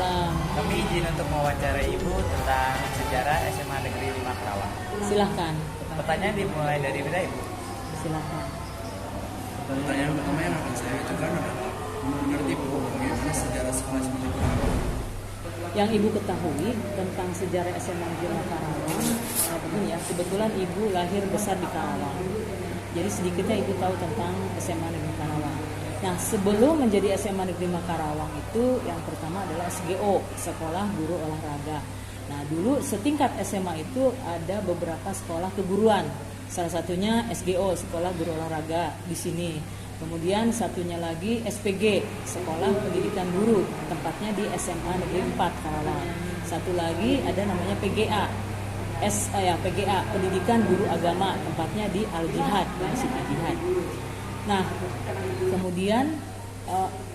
Waalaikumsalam. Kami izin untuk mewawancara Ibu tentang sejarah SMA Negeri 5 Karawang. Silahkan. Pertanyaan dimulai dari mana, Ibu? Silahkan. Pertanyaan pertama yang akan saya ajukan adalah mengerti Ibu bagaimana sejarah sekolah SMA Karawang. Yang Ibu ketahui tentang sejarah SMA Negeri 5 Karawang, begini ya, kebetulan Ibu lahir besar di Karawang. Jadi sedikitnya Ibu tahu tentang SMA Negeri Karawang. Nah, sebelum menjadi SMA Negeri 5 Karawang itu yang pertama adalah SGO, Sekolah Guru Olahraga. Nah, dulu setingkat SMA itu ada beberapa sekolah keguruan. Salah satunya SGO, Sekolah Guru Olahraga di sini. Kemudian satunya lagi SPG, Sekolah Pendidikan Guru, tempatnya di SMA Negeri 4 Karawang. Satu lagi ada namanya PGA, PGA, Pendidikan Guru Agama, tempatnya di Al-Jihad, Masjid Al-Jihad. Nah, kemudian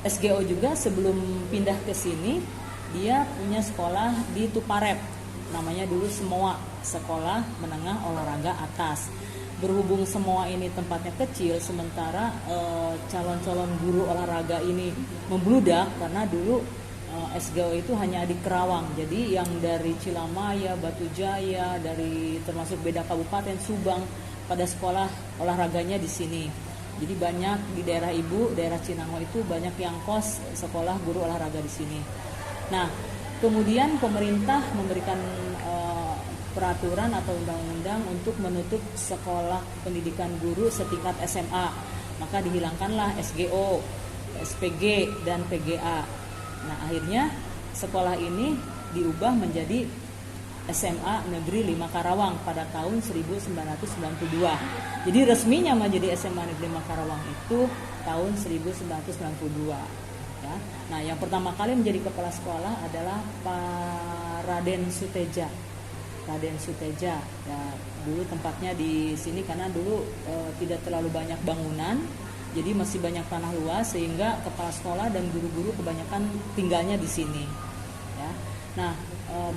SGO juga sebelum pindah ke sini, dia punya sekolah di Tuparep, namanya dulu Semoa, Sekolah Menengah Olahraga Atas. Berhubung semua ini tempatnya kecil, sementara calon-calon guru olahraga ini membludak karena dulu SGO itu hanya di Kerawang. Jadi yang dari Cilamaya, Batu Jaya, dari termasuk beda kabupaten Subang pada sekolah olahraganya di sini. Jadi banyak di daerah Ibu, daerah Cinango itu banyak yang kos sekolah guru olahraga di sini. Nah, kemudian pemerintah memberikan peraturan atau undang-undang untuk menutup sekolah pendidikan guru setingkat SMA. Maka dihilangkanlah SGO, SPG, dan PGA. Nah, akhirnya sekolah ini diubah menjadi SMA Negeri 5 Karawang pada tahun 1992. Jadi resminya menjadi SMA Negeri 5 Karawang itu tahun 1992. Ya. Nah, yang pertama kali menjadi kepala sekolah adalah Pak Raden Suteja. Raden Suteja, ya, dulu tempatnya di sini karena dulu tidak terlalu banyak bangunan, jadi masih banyak tanah luas sehingga kepala sekolah dan guru-guru kebanyakan tinggalnya di sini. Ya. Nah,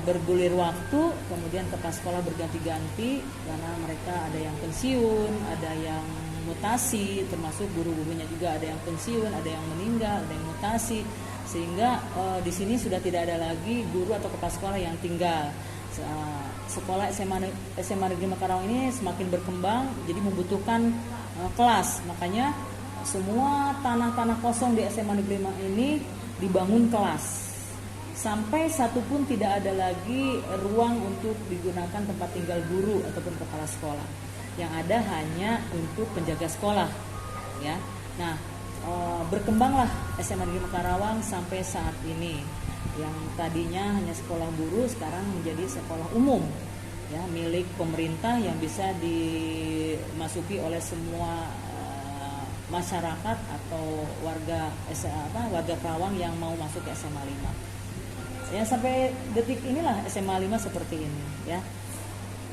bergulir waktu, kemudian kepala sekolah berganti-ganti karena mereka ada yang pensiun, ada yang mutasi, termasuk guru-gurunya juga ada yang pensiun, ada yang meninggal, ada yang mutasi, sehingga di sini sudah tidak ada lagi guru atau kepala sekolah yang tinggal. Sekolah SMA Negeri Karawang ini semakin berkembang, jadi membutuhkan kelas. Makanya semua tanah-tanah kosong di SMA Negeri ini dibangun kelas. Sampai satu pun tidak ada lagi ruang untuk digunakan tempat tinggal guru ataupun kepala sekolah. Yang ada hanya untuk penjaga sekolah. Ya. Nah, berkembanglah SMA Negeri Karawang sampai saat ini. Yang tadinya hanya sekolah guru sekarang menjadi sekolah umum, ya, milik pemerintah yang bisa dimasuki oleh semua masyarakat atau warga Karawang yang mau masuk ke SMA 5. Ya, sampai detik inilah SMA 5 seperti ini, ya.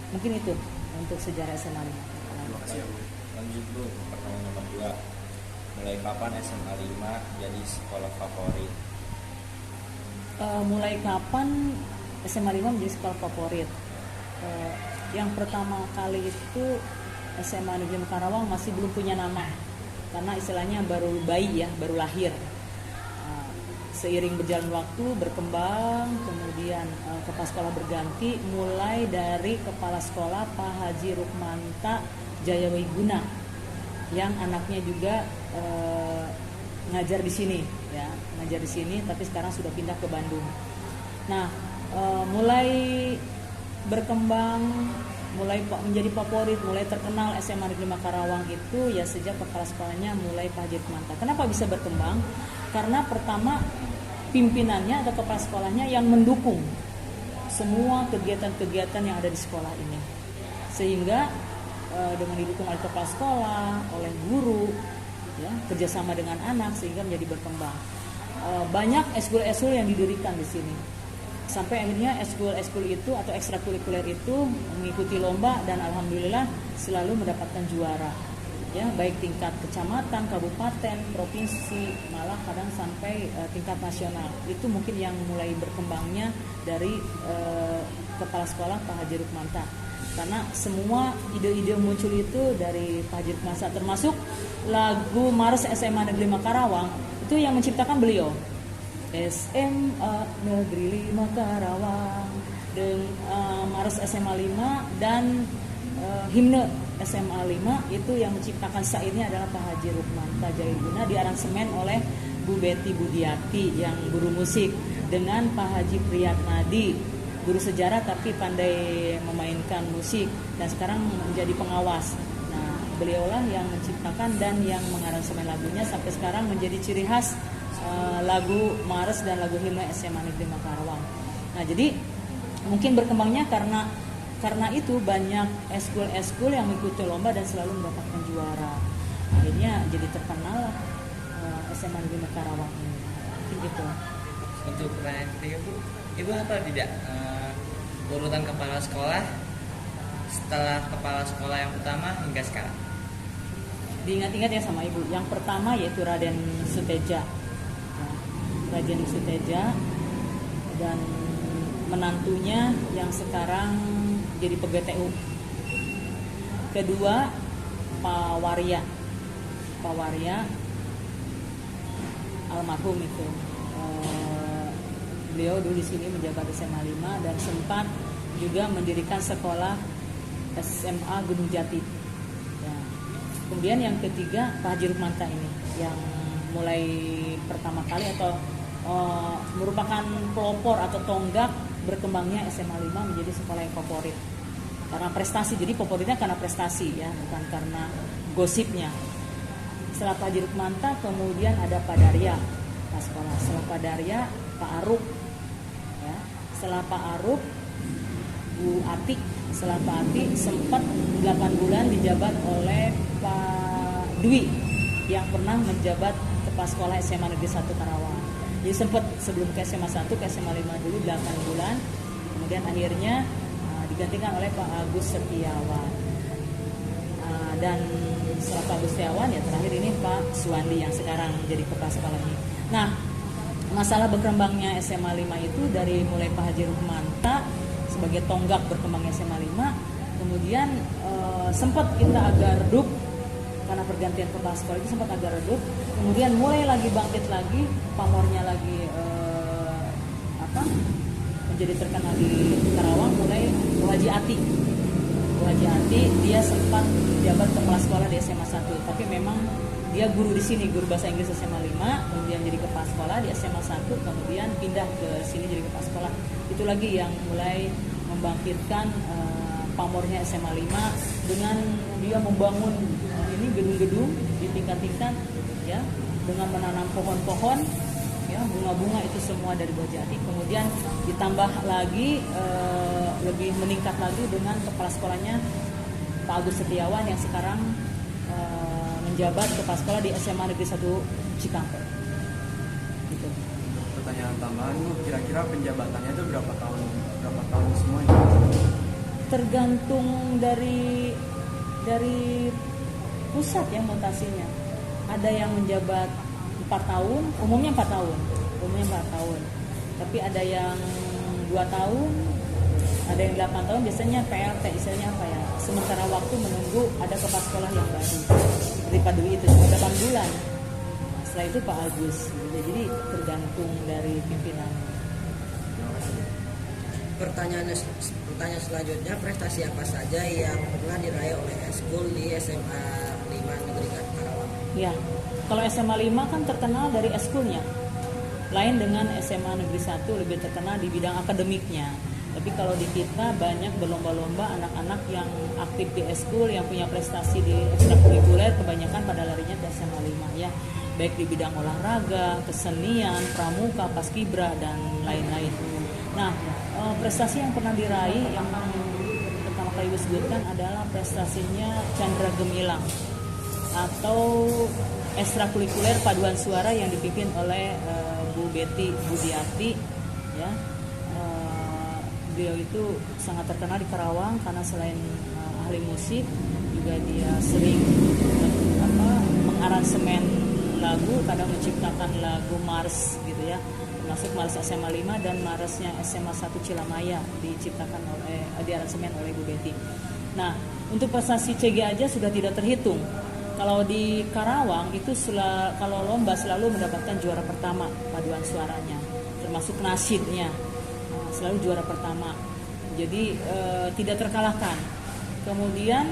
Mungkin itu untuk sejarah SMA 5. Terima kasih. Lanjut Bu, pertanyaan nomor 2. Mulai kapan SMA 5 jadi sekolah favorit? Mulai kapan SMA 5 menjadi sekolah favorit? Yang pertama kali itu SMA Negeri Karawang masih belum punya nama, karena istilahnya baru bayi, ya, baru lahir. Seiring berjalan waktu berkembang, kemudian kepala sekolah berganti, mulai dari kepala sekolah Pak Haji Rukmanta Jayawiguna yang anaknya juga ngajar di sini, ya, ngajar di sini, tapi sekarang sudah pindah ke Bandung. Nah, mulai berkembang, mulai menjadi favorit, mulai terkenal SMA Negeri Karawang itu ya sejak kepala sekolahnya mulai Pak Haji Rukmanta. Kenapa bisa berkembang? Karena pertama pimpinannya atau kepala sekolahnya yang mendukung semua kegiatan-kegiatan yang ada di sekolah ini, sehingga dengan didukung oleh kepala sekolah, oleh guru, ya, kerjasama dengan anak, sehingga menjadi berkembang. Banyak eskul-eskul yang didirikan di sini, sampai akhirnya eskul itu atau ekstrakurikuler itu mengikuti lomba dan alhamdulillah selalu mendapatkan juara, ya, baik tingkat kecamatan, kabupaten, provinsi, malah kadang sampai tingkat nasional. Itu mungkin yang mulai berkembangnya dari kepala sekolah Pak Haji Rukmanta. Karena semua ide-ide muncul itu dari Pak Haji Rukmanta, termasuk lagu Mars SMA Negeri Karawang itu yang menciptakan beliau. SMA Negeri 5 Karawang Mares SMA 5 dan himne SMA 5 itu yang menciptakan syairnya adalah Pak Haji Rukmanta Jailguna, diaransemen oleh Bu Betty Budiati yang guru musik, dengan Pak Haji Priyatnadi, guru sejarah tapi pandai memainkan musik dan sekarang menjadi pengawas. Nah, beliaulah yang menciptakan dan yang mengaransemen lagunya sampai sekarang menjadi ciri khas lagu Mares dan lagu himne SMA Negeri 5 Karawang. Nah, jadi mungkin berkembangnya karena itu banyak eskul yang mengikuti lomba dan selalu mendapatkan juara. Akhirnya jadi terkenal SMA Negeri 5 Karawang ini. Mungkin gitu. Untuk pertanyaan ketiga, Bu, Ibu hafal tidak urutan kepala sekolah setelah kepala sekolah yang utama hingga sekarang? Diingat-ingat ya sama Ibu. Yang pertama yaitu Raden Suteja. Raden Suteja dan menantunya yang sekarang jadi PGTU. Kedua Pak Warya almarhum itu. Beliau dulu di sini menjabat SMA 5 dan sempat juga mendirikan sekolah SMA Gunung Jati. Ya. Kemudian yang ketiga Pak Haji Rukmanta ini yang mulai pertama kali atau merupakan pelopor atau tonggak berkembangnya SMA 5 menjadi sekolah yang favorit karena prestasi. Jadi favoritnya karena prestasi ya, bukan karena gosipnya. Setelah Pak Haji Rukmanta kemudian ada Pak Darya Pak sekolah. Setelah Pak Darya Pak Aruk ya. Setelah Pak Aruk Bu Ati. Setelah Pak Ati sempat 8 bulan dijabat oleh Pak Dwi yang pernah menjabat kepala sekolah SMA Negeri 1 Karawang. Jadi sempat sebelum ke SMA 1 ke SMA 5 dulu 8 bulan. Kemudian akhirnya digantikan oleh Pak Agus Setiawan. Dan setelah Pak Agus Setiawan ya terakhir ini Pak Suwandi yang sekarang jadi kepala sekolah ini. Nah, masalah berkembangnya SMA 5 itu dari mulai Pak Haji Rukmanta sebagai tonggak berkembangnya SMA 5, kemudian sempat kita agak redup karena pergantian kepala sekolah itu sempat agak redup, kemudian mulai lagi bangkit lagi, pamornya lagi menjadi terkenal di Karawang, mulai Bu Haji Ati. Bu Haji Ati dia sempat jabat kepala sekolah di SMA 1, tapi memang dia guru di sini, guru bahasa Inggris SMA 5, kemudian jadi kepala sekolah di SMA 1, kemudian pindah ke sini jadi kepala sekolah. Itu lagi yang mulai membangkitkan pamornya SMA 5 dengan dia membangun ini gedung-gedung ditingkat-tingkat ya, dengan menanam pohon-pohon ya, bunga-bunga itu semua dari Bu Haji Ati. Kemudian ditambah lagi lebih meningkat lagi dengan kepala sekolahnya Pak Agus Setiawan yang sekarang menjabat kepala sekolah di SMA Negeri 1 Cikampek. Gitu. Pertanyaan tambahan, Bu, kira-kira penjabatannya itu berapa tahun semuanya? Tergantung dari pusat ya mutasinya. Ada yang menjabat 4 tahun, umumnya 4 tahun. Tapi ada yang 2 tahun, ada yang 8 tahun, biasanya PLT, istilahnya apa ya? Sementara waktu menunggu ada kepala sekolah yang baru. Seperti Pak Dwi itu cuma 8 bulan. Setelah itu Pak Agus. Jadi tergantung dari pimpinan. Pertanyaan selanjutnya, prestasi apa saja yang pernah diraih oleh eskul di SMA 5 Negeri Karawang? Ya, kalau SMA 5 kan terkenal dari eskulnya. Lain dengan SMA Negeri 1 lebih terkenal di bidang akademiknya. Tapi kalau di kita banyak berlomba-lomba anak-anak yang aktif di eskul, yang punya prestasi di ekstrakurikuler, kebanyakan pada larinya ke SMA 5 ya. Baik di bidang olahraga, kesenian, pramuka, paskibra, dan lain-lain. Nah, prestasi yang pernah diraih yang pertama kali disebutkan adalah prestasinya Chandra Gemilang atau ekstrakurikuler paduan suara yang dipimpin oleh Bu Betty Budiati ya. Beliau itu sangat terkenal di Karawang karena selain ahli musik juga dia sering mengaransemen lagu, kadang menciptakan lagu Mars gitu ya, termasuk Mars SMA 5 dan Marsnya SMA 1 Cilamaya diciptakan oleh diaransemen oleh Bu Betty. Nah, untuk prestasi CG aja sudah tidak terhitung. Kalau di Karawang itu kalau lomba selalu mendapatkan juara pertama paduan suaranya. termasuk nasidnya selalu juara pertama. Jadi tidak terkalahkan. Kemudian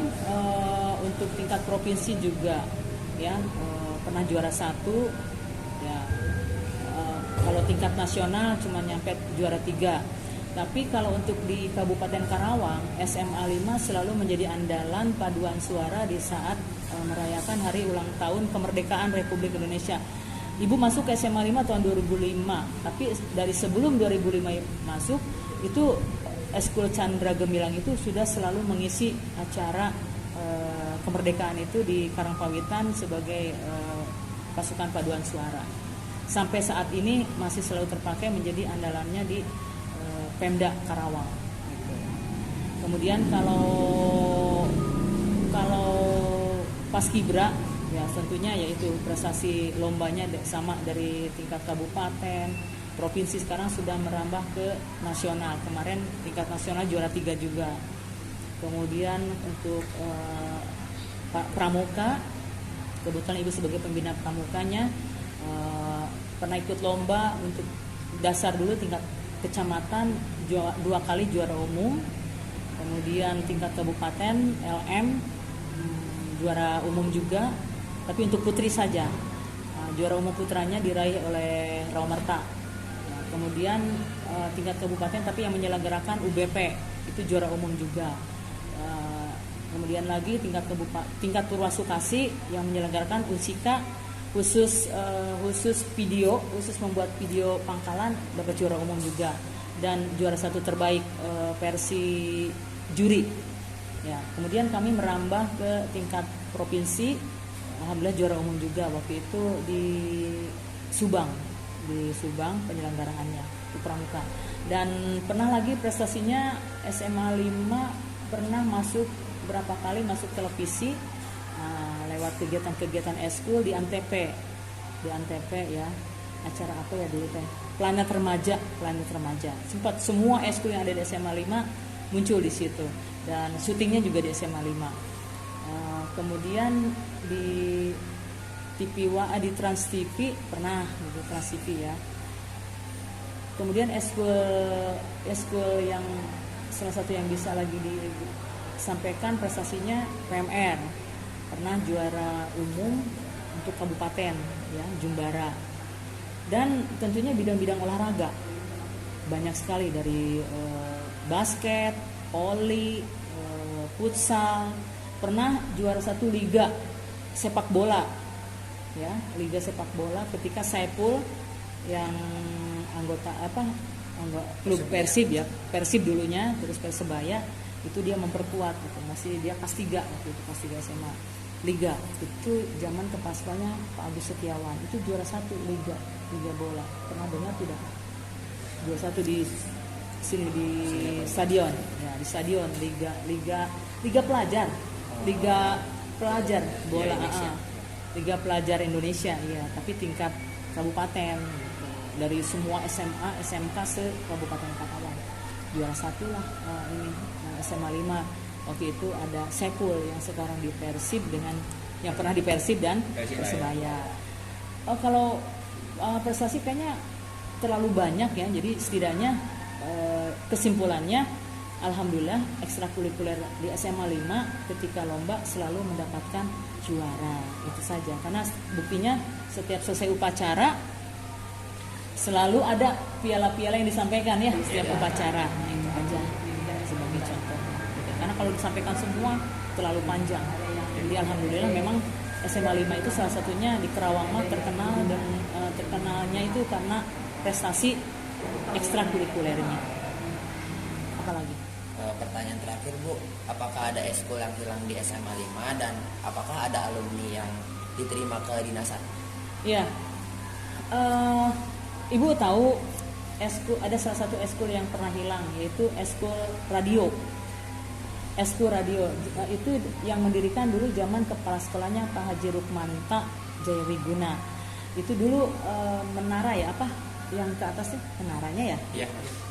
untuk tingkat provinsi juga ya pernah juara 1 ya. Kalau tingkat nasional cuma nyampe juara 3. Tapi kalau untuk di Kabupaten Karawang, SMA 5 selalu menjadi andalan paduan suara di saat merayakan hari ulang tahun kemerdekaan Republik Indonesia. Ibu masuk ke SMA 5 tahun 2005, tapi dari sebelum 2005 masuk itu Eskul Chandra Gemilang itu sudah selalu mengisi acara kemerdekaan itu di Karangpawitan sebagai pasukan paduan suara. Sampai saat ini masih selalu terpakai menjadi andalannya di Pemda Karawang. Gitu. Kemudian kalau Paskibra ya tentunya yaitu prestasi lombanya sama dari tingkat kabupaten, provinsi, sekarang sudah merambah ke nasional. Kemarin tingkat nasional juara 3 juga. Kemudian untuk pramuka, kebetulan ibu sebagai pembina pramukanya pernah ikut lomba untuk dasar dulu tingkat kecamatan 2 kali juara umum, kemudian tingkat kabupaten LM juara umum juga, tapi untuk putri saja. Juara umum putranya diraih oleh Rawamerta. Kemudian tingkat kabupaten tapi yang menyelenggarakan UBP itu juara umum juga. Kemudian lagi tingkat Purwasukasi yang menyelenggarakan Unsika khusus video, khusus membuat video pangkalan, dapat juara umum juga dan juara 1 terbaik versi juri. Ya, kemudian kami merambah ke tingkat provinsi, alhamdulillah juara umum juga waktu itu di Subang penyelenggaraannya di pramuka. Dan pernah lagi prestasinya SMA 5 pernah masuk berapa kali masuk televisi lewat kegiatan-kegiatan eskul di Antp ya, acara apa ya dulu teh, Planet Remaja. Sempat semua eskul yang ada di SMA 5 muncul di situ dan syutingnya juga di SMA 5. Kemudian di di Trans TV pernah di Trans TV ya. Kemudian eskul yang salah satu yang bisa lagi disampaikan prestasinya PMR, pernah juara umum untuk kabupaten ya, Jumbara. Dan tentunya bidang-bidang olahraga banyak sekali dari basket, voli, futsal. Pernah juara 1 liga sepak bola ya, liga sepak bola ketika Saipul yang anggota klub Persib ya, Persib dulunya, terus Persebaya itu dia memperkuat gitu. Masih dia kelas 3 waktu itu, kelas 3 SMA. Liga itu zaman kepaskannya Pak Agus Setiawan, itu juara 1 liga bola. Pernah dengar tidak? Juara 1 di sini di stadion ya, di stadion liga pelajar, liga pelajar bola Liga Pelajar Indonesia ya, tapi tingkat kabupaten dari semua SMA SMK se Kabupaten Karawang. Juara 1 lah ini SMA 5 waktu itu ada Sepul yang sekarang di Persib dengan yang pernah di Persib dan Persebaya. Kalau prestasi kayaknya terlalu banyak ya, jadi setidaknya kesimpulannya alhamdulillah ekstrakurikuler di SMA 5 ketika lomba selalu mendapatkan juara, itu saja. Karena buktinya setiap selesai upacara selalu ada piala-piala yang disampaikan ya setiap upacara. Nah, itu aja sebagai contoh. Karena kalau disampaikan semua terlalu panjang. Jadi alhamdulillah memang SMA 5 itu salah satunya di Karawang terkenal dan terkenalnya itu karena prestasi ekstrakurikulernya. Apalagi? Pertanyaan terakhir Bu, apakah ada eskul yang hilang di SMA 5 dan apakah ada alumni yang diterima ke dinasan? Iya, Ibu tahu ada salah satu eskul yang pernah hilang, yaitu eskul radio. Eskul radio itu yang mendirikan dulu zaman kepala sekolahnya Pak Haji Rukmanta Jayawiguna. Itu dulu menara ya, apa yang ke atasnya menaranya ya? Iya.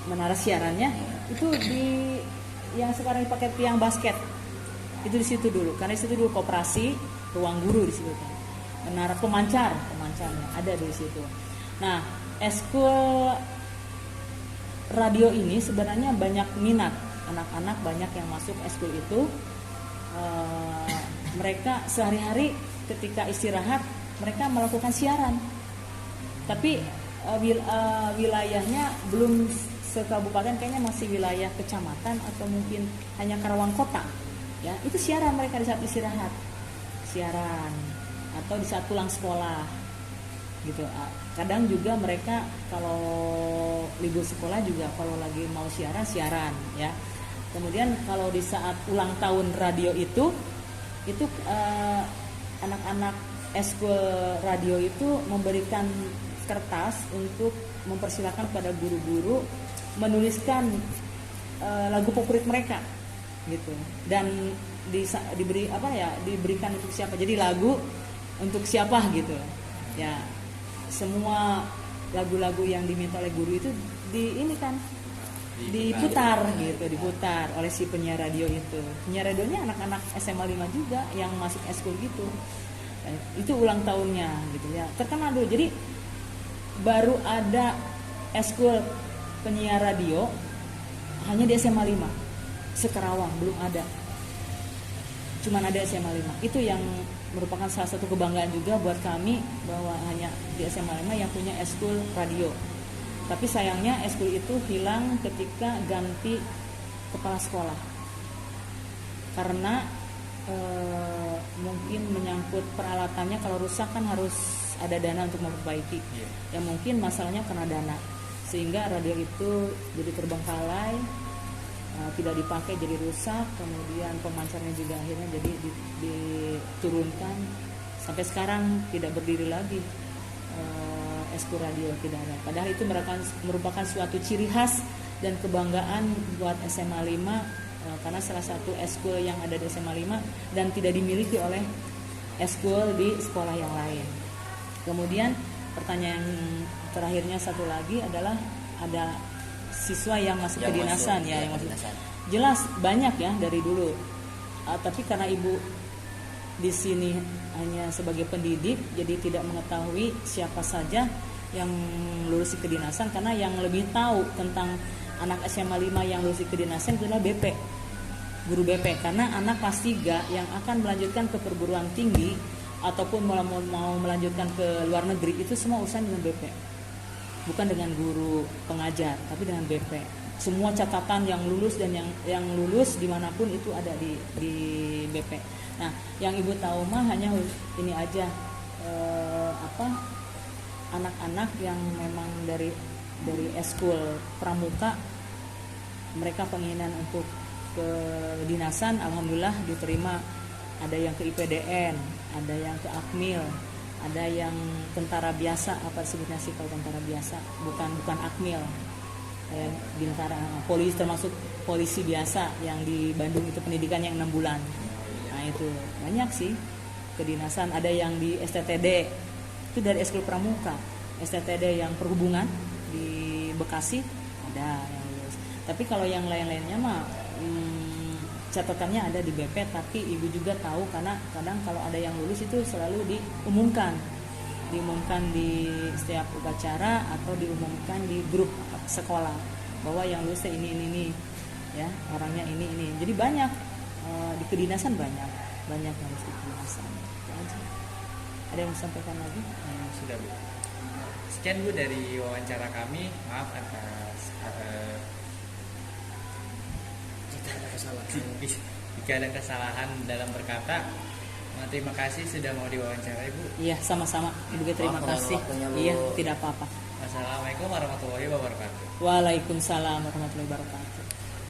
Menara siarannya itu di yang sekarang dipakai tiang basket itu di situ dulu, karena di situ dulu koperasi ruang guru di situ kan. Menara pemancarnya ada di situ. Nah, eskul radio ini sebenarnya banyak minat anak-anak, banyak yang masuk eskul itu. Mereka sehari-hari ketika istirahat mereka melakukan siaran, tapi wilayahnya belum sekabupaten, kayaknya masih wilayah kecamatan atau mungkin hanya Karawang kota. Ya, itu siaran mereka di saat istirahat, siaran atau di saat pulang sekolah, gitu. Kadang juga mereka kalau libur sekolah juga kalau lagi mau siaran, ya. Kemudian kalau di saat ulang tahun radio itu anak-anak eskul radio itu memberikan kertas untuk mempersilahkan pada guru-guru menuliskan lagu favorit mereka, gitu. Dan diberikan untuk siapa. Jadi lagu untuk siapa gitu. Ya, semua lagu-lagu yang diminta oleh guru itu diputar oleh si penyiar radio itu. Penyiar radionya anak-anak SMA 5 juga yang masuk eskul gitu. Itu ulang tahunnya gitu ya. Terkenal dulu. Jadi baru ada eskul penyiar radio hanya di SMA 5. Sekarawang belum ada. Cuman ada SMA 5. Itu yang merupakan salah satu kebanggaan juga buat kami bahwa hanya di SMA 5 yang punya eskul radio. Tapi sayangnya eskul itu hilang ketika ganti kepala sekolah. Karena mungkin menyangkut peralatannya, kalau rusak kan harus ada dana untuk memperbaiki. Ya mungkin masalahnya karena dana. Sehingga radio itu jadi terbengkalai, tidak dipakai jadi rusak, kemudian pemancarnya juga akhirnya jadi diturunkan. Sampai sekarang tidak berdiri lagi. Eskul radio tidak ada. Padahal itu merupakan suatu ciri khas dan kebanggaan buat SMA 5 karena salah satu eskul yang ada di SMA 5 dan tidak dimiliki oleh eskul di sekolah yang lain. Kemudian pertanyaan terakhirnya satu lagi adalah ada siswa yang masuk kedinasan ya, yang masuk. Jelas banyak ya dari dulu. Tapi karena ibu di sini hanya sebagai pendidik, jadi tidak mengetahui siapa saja yang lulus di kedinasan, karena yang lebih tahu tentang anak SMA 5 yang lulus di kedinasan adalah BP, guru BP, karena anak kelas 3 yang akan melanjutkan ke perguruan tinggi ataupun mau melanjutkan ke luar negeri itu semua urusan dengan BP, bukan dengan guru pengajar, tapi dengan BP. Semua catatan yang lulus dan yang lulus dimanapun itu ada di BP. Nah, yang ibu tahu mah hanya ini aja, anak-anak yang memang dari eskul pramuka, mereka penginan untuk ke dinasan, alhamdulillah diterima. Ada yang ke IPDN, ada yang ke Akmil, ada yang tentara biasa, apa disebutnya sih kalau tentara biasa, bukan Akmil, bintara polisi, termasuk polisi biasa yang di Bandung itu pendidikan yang 6 bulan. Nah itu banyak sih kedinasan. Ada yang di STTD itu dari eskul pramuka, STTD yang perhubungan di Bekasi ada yang lulus. Tapi kalau yang lain-lainnya mah catatannya ada di BP, tapi ibu juga tahu karena kadang kalau ada yang lulus itu selalu diumumkan di setiap upacara atau diumumkan di grup sekolah bahwa yang lulus ini ya, orangnya ini. Jadi banyak di kedinasan banyak yang lulus di kedinasan. Ada yang disampaikan lagi? Sudah Bu. Sekian Bu dari wawancara kami. Maaf atas jika ada kesalahan dalam berkata. Terima kasih sudah mau diwawancara Ibu. Iya, sama-sama. Ibu terima kasih. Iya, tidak apa-apa. Wassalamualaikum warahmatullahi wabarakatuh. Waalaikumsalam warahmatullahi wabarakatuh.